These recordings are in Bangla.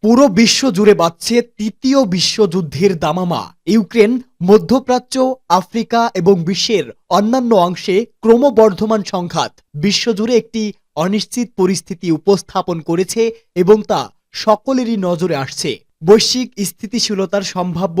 পুরো বিশ্ব জুড়ে বাজছে তৃতীয় বিশ্বযুদ্ধের দামামা। ইউক্রেন, মধ্যপ্রাচ্য, আফ্রিকা এবং বিশ্বের অন্যান্য অংশে ক্রমবর্ধমান সংঘাত বিশ্বজুড়ে একটি অনিশ্চিত পরিস্থিতি উপস্থাপন করেছে এবং তা সকলেরই নজরে আসছে। বৈশ্বিক স্থিতিশীলতার সম্ভাব্য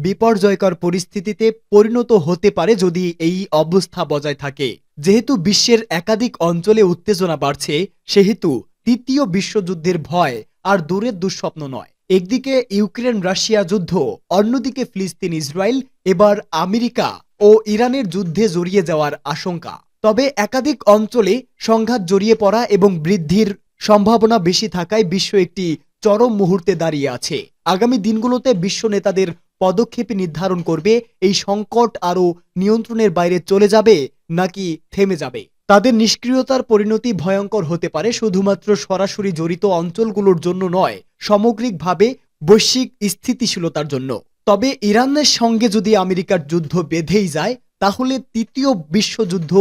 বিপর্যয়কর পরিস্থিতিতে পরিণত হতে পারে যদি এই অবস্থা বজায় থাকে। যেহেতু বিশ্বের একাধিক অঞ্চলে উত্তেজনা বাড়ছে, সেহেতু তৃতীয় বিশ্বযুদ্ধের ভয় আর দূরের দুঃস্বপ্ন নয়। একদিকে ইউক্রেন রাশিয়া যুদ্ধ, অন্যদিকে ফিলিস্তিন ইসরায়েল, এবার আমেরিকা ও ইরানের যুদ্ধে জড়িয়ে যাওয়ার আশঙ্কা। তবে একাধিক অঞ্চলে সংঘাত জড়িয়ে পড়া এবং বৃদ্ধির সম্ভাবনা বেশি থাকায় বিশ্ব একটি চরম মুহূর্তে দাঁড়িয়ে আছে। আগামী দিনগুলোতে বিশ্ব নেতাদের পদক্ষেপ নির্ধারণ করবে এই সংকট আরও নিয়ন্ত্রণের বাইরে চলে যাবে নাকি থেমে যাবে। তাদের নিষ্ক্রিয়তার পরিণতি ভয়ঙ্কর হতে পারে, শুধুমাত্র সরাসরি জড়িত অঞ্চলগুলোর জন্য নয়, সামগ্রিকভাবে বৈশ্বিক স্থিতিশীলতার জন্য। তবে ইরানের সঙ্গে যদি আমেরিকার যুদ্ধ বেঁধেই যায়, তাহলে তৃতীয় বিশ্বযুদ্ধ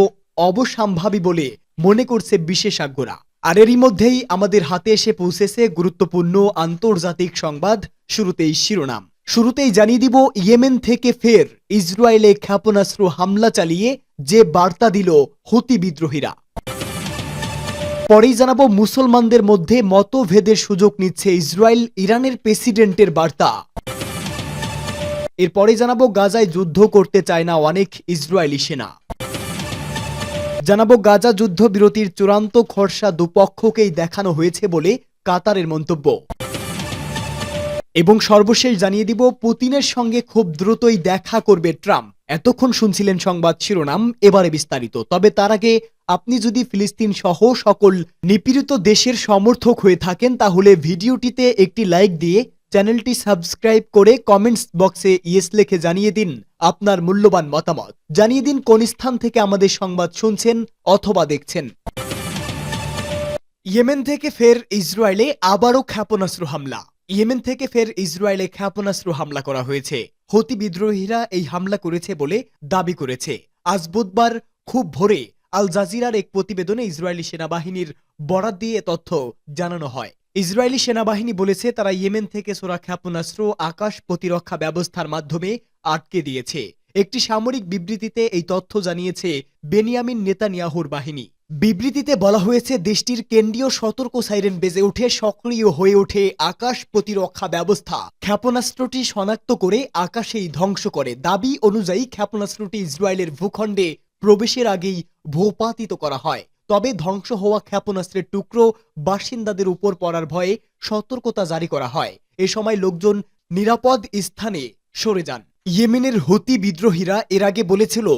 অবশ্যম্ভাবী বলে মনে করছে বিশেষজ্ঞরা। আর এরই মধ্যেই আমাদের হাতে এসে পৌঁছেছে গুরুত্বপূর্ণ আন্তর্জাতিক সংবাদ। শুরুতেই জানিয়ে দিব, ইয়েমেন থেকে ফের ইসরায়েলে ক্ষেপণাস্ত্র হামলা চালিয়ে যে বার্তা দিল হুতি বিদ্রোহীরা। পরেই জানাবো, মুসলমানদের মধ্যে মতভেদের সুযোগ নিচ্ছে ইসরায়েল, ইরানের প্রেসিডেন্টের বার্তা। এরপরেই জানাবো, গাজায় যুদ্ধ করতে চায় না অনেক ইসরায়েলি সেনা। জানাবো, গাজা যুদ্ধবিরতির চূড়ান্ত খসড়া দুপক্ষকেই দেখানো হয়েছে বলে কাতারের মন্তব্য। এবং সর্বশেষ জানিয়ে দিব, পুতিনের সঙ্গে খুব দ্রুতই দেখা করবে ট্রাম্প। এতক্ষণ শুনছিলেন সংবাদ শিরোনাম, এবারে বিস্তারিত। তবে তার আগে, আপনি যদি ফিলিস্তিন সহ সকল নিপীড়িত দেশের সমর্থক হয়ে থাকেন, তাহলে ভিডিওটিতে একটি লাইক দিয়ে চ্যানেলটি সাবস্ক্রাইব করে কমেন্টস বক্সে ইয়েস লিখে জানিয়ে দিন আপনার মূল্যবান মতামত। জানিয়ে দিন কোন স্থান থেকে আমাদের সংবাদ শুনছেন অথবা দেখছেন। ইয়েমেন থেকে ফের ইসরায়েলে আবারও ক্ষেপণাস্ত্র হামলা। ইয়েমেন থেকে ফের ইসরায়েলে ক্ষেপণাস্ত্র হামলা করা হয়েছে। হুতি বিদ্রোহীরা এই হামলা করেছে বলে দাবি করেছে। আজ বুধবার খুব ভোরে আল জাজিরার এক প্রতিবেদনে ইসরায়েলি সেনাবাহিনীর বরাত দিয়ে তথ্য জানানো হয়। ইসরায়েলি সেনাবাহিনী বলেছে, তারা ইয়েমেন থেকে ছোড়া ক্ষেপণাস্ত্র আকাশ প্রতিরক্ষা ব্যবস্থার মাধ্যমে আটকে দিয়েছে। একটি সামরিক বিবৃতিতে এই তথ্য জানিয়েছে বেনিয়ামিন নেতানিয়াহুর বাহিনী। বিবৃতিতে বলা হয়েছে, দেশটির কেন্দ্রীয় সতর্ক সাইরেন বেজে উঠে সক্রিয় হয়ে ওঠে আকাশ প্রতিরক্ষা ব্যবস্থা। ক্ষেপণাস্ত্রটি শনাক্ত করে আকাশেই ধ্বংস করে। দাবি অনুযায়ী ক্ষেপণাস্ত্রটি ইসরায়েলের ভূখণ্ডে প্রবেশের আগেই ভূপাতিত করা হয়। তবে ধ্বংস হওয়া ক্ষেপণাস্ত্রের টুকরো বাসিন্দাদের উপর পড়ার ভয়ে সতর্কতা জারি করা হয়। এ সময় লোকজন নিরাপদ স্থানে সরে যান। ইয়েমেনের হুতি বিদ্রোহীরা এর আগে বলেছিল,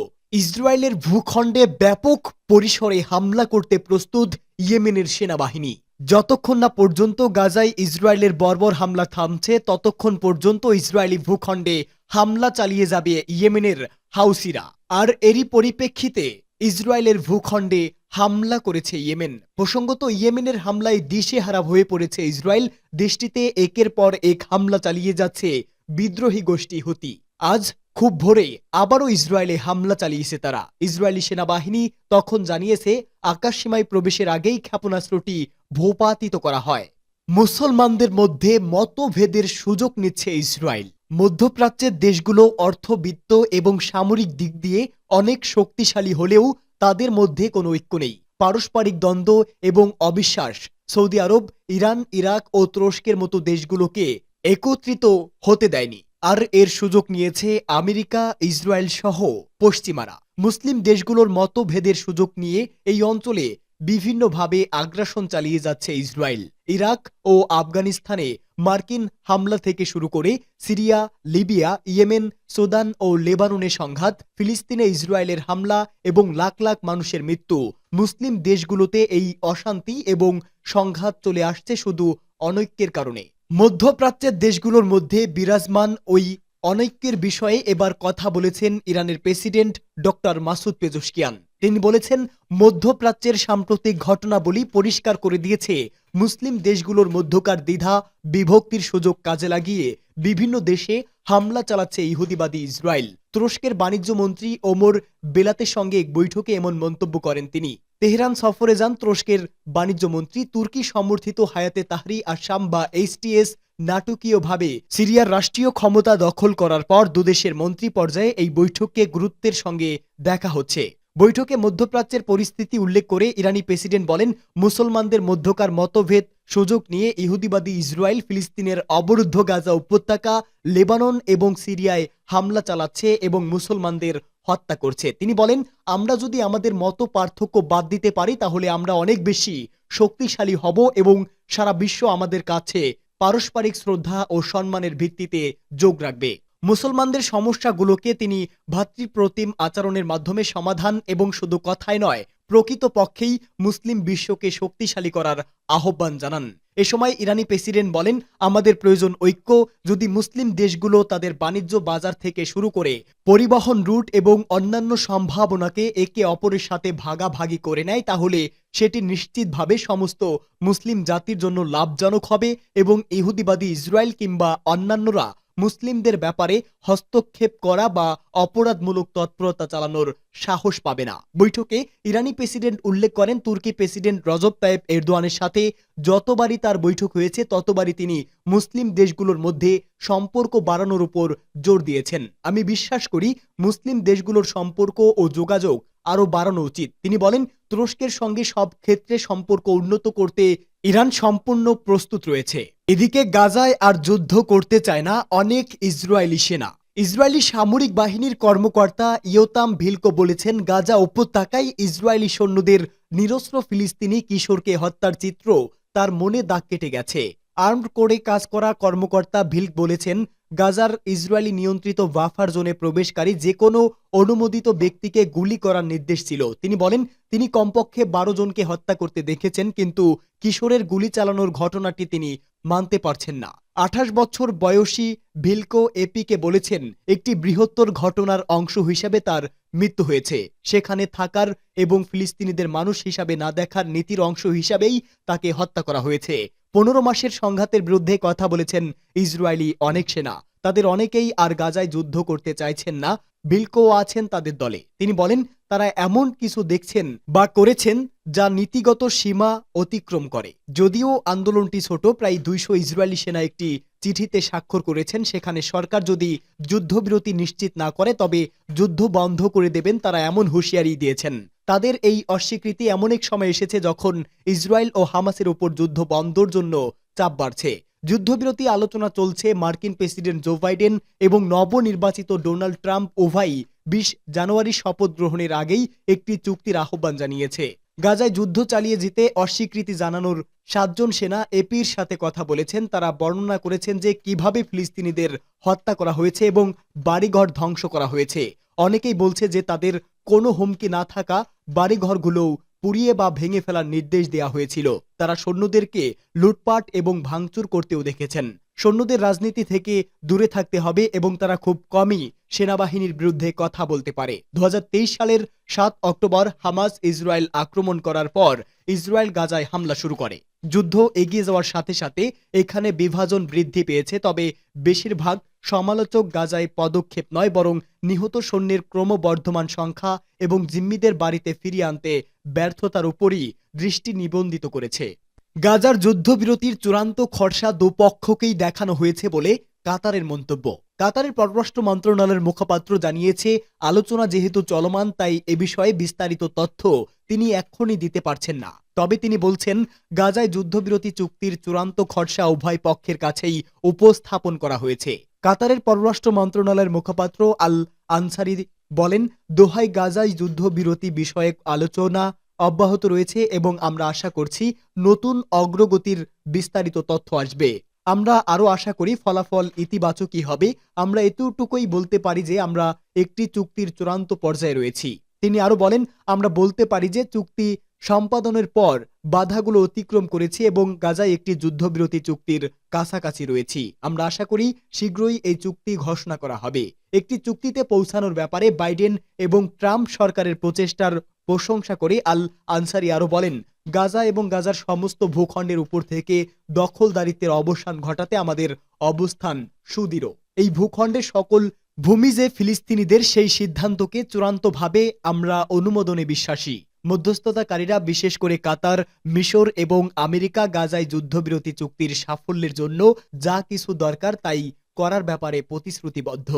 ইসরায়েলের ভূখণ্ডে ব্যাপক পরিসরে হামলা করতে প্রস্তুত ইয়েমেনের সেনাবাহিনী। যতক্ষণ না পর্যন্ত গাজায় ইসরায়েলের বর্বর হামলা থামছে, ততক্ষণ পর্যন্ত ইসরায়েলি ভূখণ্ডে হামলা চালিয়ে যাবে ইয়েমেনের হাউসিরা। আর এরই পরিপ্রেক্ষিতে ইসরায়েলের ভূখণ্ডে হামলা করেছে ইয়েমেন। প্রসঙ্গত, ইয়েমেনের হামলায় দিশেহারা হয়ে পড়েছে ইসরায়েল। দেশটিতে একের পর এক হামলা চালিয়ে যাচ্ছে বিদ্রোহী গোষ্ঠী হুতি। আজ খুব ভোরে আবারও ইসরায়েলে হামলা চালিয়েছে তারা। ইসরায়েলি সেনাবাহিনী তখন জানিয়েছে, আকাশসীমায় প্রবেশের আগেই ক্ষেপণাস্ত্রটি ভূপাতিত করা হয়। মুসলমানদের মধ্যে মতভেদের সুযোগ নিচ্ছে ইসরায়েল। মধ্যপ্রাচ্যের দেশগুলো অর্থবিত্ত এবং সামরিক দিক দিয়ে অনেক শক্তিশালী হলেও তাদের মধ্যে কোনো ঐক্য নেই। পারস্পরিক দ্বন্দ্ব এবং অবিশ্বাস সৌদি আরব, ইরান, ইরাক ও তুরস্কের মতো দেশগুলোকে একত্রিত হতে দেয়নি। আর এর সুযোগ নিয়েছে আমেরিকা, ইসরায়েল সহ পশ্চিমারা। মুসলিম দেশগুলোর মতভেদের সুযোগ নিয়ে এই অঞ্চলে বিভিন্নভাবে আগ্রাসন চালিয়ে যাচ্ছে ইসরায়েল। ইরাক ও আফগানিস্তানে মার্কিন হামলা থেকে শুরু করে সিরিয়া, লিবিয়া, ইয়েমেন, সুদান ও লেবাননে সংঘাত, ফিলিস্তিনে ইসরায়েলের হামলা এবং লাখ লাখ মানুষের মৃত্যু। মুসলিম দেশগুলোতে এই অশান্তি এবং সংঘাত চলে আসছে শুধু অনৈক্যের কারণে। মধ্যপ্রাচ্যের দেশগুলোর মধ্যে বিরাজমান ওই অনৈক্যের বিষয়ে এবার কথা বলেছেন ইরানের প্রেসিডেন্ট ডক্টর মাসুদ পেজেশকিয়ান। তিনি বলেছেন, মধ্যপ্রাচ্যের সাম্প্রতিক ঘটনাবলী পরিষ্কার করে দিয়েছে, মুসলিম দেশগুলোর মধ্যকার দ্বিধা বিভক্তির সুযোগ কাজে লাগিয়ে বিভিন্ন দেশে হামলা চালাচ্ছে ইহুদিবাদী ইসরায়েল। তুরস্কের বাণিজ্য মন্ত্রী ওমর বেলাতের সঙ্গে এক বৈঠকে এমন মন্তব্য করেন তিনি। তেহরান সফরে যান তুরস্কের বাণিজ্যমন্ত্রী। তুর্কি সমর্থিত হায়াতে তাহরি আশাম বা HTS নাটকীয়ভাবে সিরিয়ার রাষ্ট্রীয় ক্ষমতা দখল করার পর দুদেশের মন্ত্রী পর্যায়ে এই বৈঠককে গুরুত্বের সঙ্গে দেখা হচ্ছে। বৈঠকে মধ্যপ্রাচ্যের পরিস্থিতি উল্লেখ করে ইরানি প্রেসিডেন্ট বলেন, মুসলমানদের মধ্যকার মতভেদ সুযোগ নিয়ে ইহুদিবাদী ইসরায়েল ফিলিস্তিনের অবরুদ্ধ গাজা উপত্যকা, লেবানন এবং সিরিয়ায় হামলা চালাচ্ছে এবং মুসলমানদের হত্যা করছে। তিনি বলেন, আমরা যদি আমাদের মত পার্থক্য বাদ দিতে পারি তাহলে আমরা অনেক বেশি শক্তিশালী হব এবং সারা বিশ্ব আমাদের কাছে পারস্পরিক শ্রদ্ধা ও সম্মানের ভিত্তিতে যোগ রাখবে। মুসলমানদের সমস্যাগুলোকে তিনি ভ্রাতৃপ্রতিম আচরণের মাধ্যমে সমাধান এবং শুধু কথায় নয়, প্রকৃতপক্ষেই মুসলিম বিশ্বকে শক্তিশালী করার আহ্বান জানান। এ সময় ইরানি প্রেসিডেন্ট বলেন, আমাদের প্রয়োজন ঐক্য। যদি মুসলিম দেশগুলো তাদের বাণিজ্য বাজার থেকে শুরু করে পরিবহন রুট এবং অন্যান্য সম্ভাবনাকে একে অপরের সাথে ভাগাভাগি করে নেয় তাহলে সেটি নিশ্চিতভাবে সমস্ত মুসলিম জাতির জন্য লাভজনক হবে এবং ইহুদিবাদী ইসরায়েল কিংবা অন্যান্যরা মুসলিমদের ব্যাপারে হস্তক্ষেপ করা বা অপরাধমূলক তৎপরতা চালানোর সাহস পাবে না। বৈঠকে ইরানি প্রেসিডেন্ট উল্লেখ করেন, তুর্কি প্রেসিডেন্ট রজব তাইয়েপ এরদোয়ানের সাথে যতবারই তার বৈঠক হয়েছে ততবারই তিনি মুসলিম দেশগুলোর মধ্যে সম্পর্ক বাড়ানোর উপর জোর দিয়েছেন। আমি বিশ্বাস করি মুসলিম দেশগুলোর সম্পর্ক ও যোগাযোগ আরও বাড়ানো উচিত। তিনি বলেন, তুরস্কের সঙ্গে সব ক্ষেত্রে সম্পর্ক উন্নত করতে ইরান সম্পূর্ণ প্রস্তুত রয়েছে। এদিকে গাজায় আর যুদ্ধ করতে চায় না অনেক ইসরায়েলি সেনা। ইসরায়েলি সামরিক বাহিনীর কর্মকর্তা ইয়োতাম ভিলকো বলেছেন, গাজা উপত্যকায় ইসরায়েলি সৈন্যদের নিরস্ত্র ফিলিস্তিনি কিশোরকে হত্যার চিত্র তার মনে দাগ কেটে গেছে। আর্মড কোরে কাজ করা কর্মকর্তা ভিলক বলেছেন, গাজার ইসরায়েলি নিয়ন্ত্রিত বাফার জোনে প্রবেশকারী যে কোনো অনুমোদিত ব্যক্তিকে গুলি করার নির্দেশ ছিল। তিনি বলেন, তিনি কমপক্ষে 12 জনকে হত্যা করতে দেখেছেন, কিন্তু কিশোরের গুলি চালানোর ঘটনাটি তিনি মানতে পারছেন না। 28 বছর বয়সী ভিলকো এপিকে বলেছেন, একটি বৃহত্তর ঘটনার অংশ হিসেবে তার মৃত্যু হয়েছে। সেখানে থাকার এবং ফিলিস্তিনিদের মানুষ হিসাবে না দেখার নীতির অংশ হিসাবেই তাকে হত্যা করা হয়েছে। 15 মাসের সংঘাতের বিরুদ্ধে কথা বলেছেন ইসরায়েলি অনেক সেনা। তাদের অনেকেই আর গাজায় যুদ্ধ করতে চাইছেন না। ভিলকো আছেন তাদের দলে। তিনি বলেন, তারা এমন কিছু দেখছেন বা করেছেন যা নীতিগত সীমা অতিক্রম করে। যদিও আন্দোলনটি ছোট, প্রায় 200 ইসরায়েলি সেনা একটি চিঠিতে স্বাক্ষর করেছেন। সেখানে সরকার যদি যুদ্ধবিরতি নিশ্চিত না করে তবে যুদ্ধ বন্ধ করে দেবেন, তারা এমন হুঁশিয়ারি দিয়েছেন। তাদের এই অস্বীকৃতি এমন এক সময় এসেছে যখন ইসরায়েল ও হামাসের উপর যুদ্ধ বন্ধর জন্য চাপ বাড়ছে। যুদ্ধবিরতি আলোচনা চলছে। মার্কিন প্রেসিডেন্ট জো বাইডেন এবং নবনির্বাচিত ডোনাল্ড ট্রাম্প উভয়ই 20 জানুয়ারি শপথ গ্রহণের আগেই একটি চুক্তির আহ্বান জানিয়েছে। গাজায় যুদ্ধ চালিয়ে যেতে অস্বীকৃতি জানানোর 7 জন সেনা এপির সাথে কথা বলেছেন। তারা বর্ণনা করেছেন যে কিভাবে ফিলিস্তিনিদের হত্যা করা হয়েছে এবং বাড়িঘর ধ্বংস করা হয়েছে। অনেকেই বলছে যে তাদের কোনো হুমকি না থাকা বাড়িঘরগুলোও পুড়িয়ে বা ভেঙে ফেলার নির্দেশ দেওয়া হয়েছিল। তারা সৈন্যদেরকে লুটপাট এবং ভাঙচুর করতেও দেখেছেন। সৈন্যদের রাজনীতি থেকে দূরে থাকতে হবে এবং তারা খুব কমই সেনাবাহিনীর বিরুদ্ধে কথা বলতে পারে। 2023 সালের 7 অক্টোবর হামাস ইসরায়েল আক্রমণ করার পর ইসরায়েল গাজায় হামলা শুরু করে। যুদ্ধ এগিয়ে যাওয়ার সাথে সাথে এখানে বিভাজন বৃদ্ধি পেয়েছে। তবে বেশিরভাগ সমালোচক গাজায় পদক্ষেপ নয় বরং নিহত সৈন্যের ক্রমবর্ধমান সংখ্যা এবং জিম্মিদের বাড়িতে ফিরিয়ে আনতে ব্যর্থতার উপরই দৃষ্টি নিবন্ধিত করেছে। গাজার যুদ্ধবিরতির চূড়ান্ত খসড়া দুপক্ষকেই দেখানো হয়েছে বলে কাতারের মন্তব্য। কাতারের পররাষ্ট্র মন্ত্রণালয়ের মুখপাত্র জানিয়েছে, আলোচনা যেহেতু চলমান তাই এ বিষয়ে বিস্তারিত তথ্য তিনি এক্ষুনি দিতে পারছেন না। তবে তিনি বলছেন, গাজায় যুদ্ধবিরতি চুক্তির চূড়ান্ত খসড়া উভয় পক্ষের কাছেই উপস্থাপন করা হয়েছে। কাতারের পররাষ্ট্র মন্ত্রণালয়ের মুখপাত্র আল আনসারি বলেন, দোহায় গাজায় যুদ্ধবিরতি বিষয়ক আলোচনা অব্যাহত রয়েছে এবং আমরা আশা করছি নতুন অগ্রগতির বিস্তারিত তথ্য আসবে। আমরা আরও আশা করি ফলাফল ইতিবাচকই হবে। আমরা এতটুকুই বলতে পারি যে আমরা একটি চুক্তির চূড়ান্ত পর্যায়ে রয়েছি। তিনি আরও বলেন, আমরা বলতে পারি যে চুক্তি সম্পাদনের পর বাধাগুলো অতিক্রম করেছি এবং গাজায় একটি যুদ্ধবিরতি চুক্তির কাছাকাছি রয়েছি। আমরা আশা করি শীঘ্রই এই চুক্তি ঘোষণা করা হবে। একটি চুক্তিতে পৌঁছানোর ব্যাপারে বাইডেন এবং ট্রাম্প সরকারের প্রচেষ্টার প্রশংসা করে আল আনসারি আরও বলেন, গাজা এবং গাজার সমস্ত ভূখণ্ডের উপর থেকে দখলদারিত্বের অবসান ঘটাতে আমাদের অবস্থান সুদৃঢ়। এই ভূখণ্ডের সকল ভূমি যে ফিলিস্তিনিদের সেই সিদ্ধান্তকে চূড়ান্তভাবে আমরা অনুমোদনে বিশ্বাসী। মধ্যস্থতাকারীরা বিশেষ করে কাতার, মিশর এবং আমেরিকা গাজায় যুদ্ধবিরতি চুক্তির সাফল্যের জন্য যা কিছু দরকার তাই করার ব্যাপারে প্রতিশ্রুতিবদ্ধ।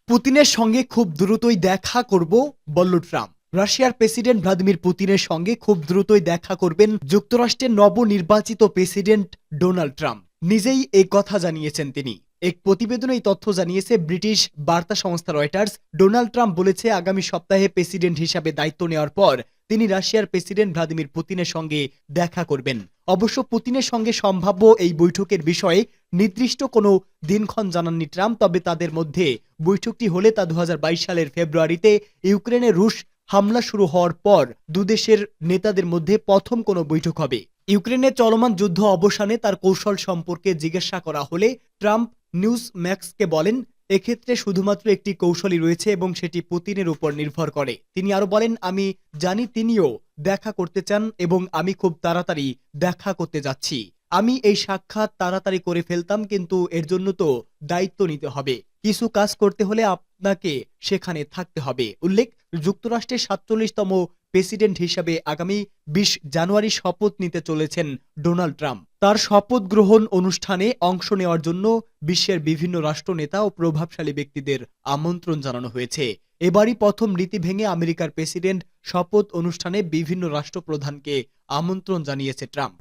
পুতিনের সঙ্গে খুব দ্রুতই দেখা করব, বলল ট্রাম্প। রাশিয়ার প্রেসিডেন্ট ভ্লাদিমির পুতিনের সঙ্গে খুব দ্রুতই দেখা করবেন যুক্তরাষ্ট্রের নবনির্বাচিত প্রেসিডেন্ট ডোনাল্ড ট্রাম্প। নিজেই এই কথা জানিয়েছেন তিনি। এক প্রতিবেদনে এই তথ্য জানিয়েছে ব্রিটিশ বার্তা সংস্থা রয়টার্স। ডোনাল্ড ট্রাম্প বলেছে, আগামী সপ্তাহে প্রেসিডেন্ট হিসাবে দায়িত্ব নেওয়ার পর তিনি রাশিয়ার প্রেসিডেন্ট ভ্লাদিমির পুতিনের সঙ্গে দেখা করবেন। অবশ্য পুতিনের সঙ্গে সম্ভাব্য এই বৈঠকের বিষয়ে নির্দিষ্ট কোনো দিনক্ষণ জানাননি ট্রাম্প। তবে তাদের মধ্যে বৈঠকটি হলে তা 2022 সালের ফেব্রুয়ারিতে ইউক্রেনে রুশ হামলা শুরু হওয়ার পর দুদেশের নেতাদের মধ্যে প্রথম কোনো বৈঠক হবে। ইউক্রেনের চলমান যুদ্ধ অবসানে তার কৌশল সম্পর্কে জিজ্ঞাসা করা হলে ট্রাম্প নিউজ ম্যাক্সকে বলেন, এক্ষেত্রে শুধুমাত্র একটি কৌশলই রয়েছে এবং সেটি পুতিনের উপর নির্ভর করে। তিনি আরো বলেন, আমি জানি তিনিও দেখা করতে চান এবং আমি খুব তাড়াতাড়ি দেখা করতে যাচ্ছি। আমি এই সাক্ষাৎ তাড়াতাড়ি করে ফেলতাম, কিন্তু এর জন্য তো দায়িত্ব নিতে হবে। কিছু কাজ করতে হলে আপনাকে সেখানে থাকতে হবে। উল্লেখ, যুক্তরাষ্ট্রের 47তম প্রেসিডেন্ট হিসাবে আগামী 20 জানুয়ারি শপথ নিতে চলেছেন ডোনাল্ড ট্রাম্প। তার শপথ গ্রহণ অনুষ্ঠানে অংশ নেওয়ার জন্য বিশ্বের বিভিন্ন রাষ্ট্রনেতা ও প্রভাবশালী ব্যক্তিদের আমন্ত্রণ জানানো হয়েছে। এবারই প্রথম রীতি ভেঙে আমেরিকার প্রেসিডেন্ট শপথ অনুষ্ঠানে বিভিন্ন রাষ্ট্রপ্রধানকে আমন্ত্রণ জানিয়েছে ট্রাম্প।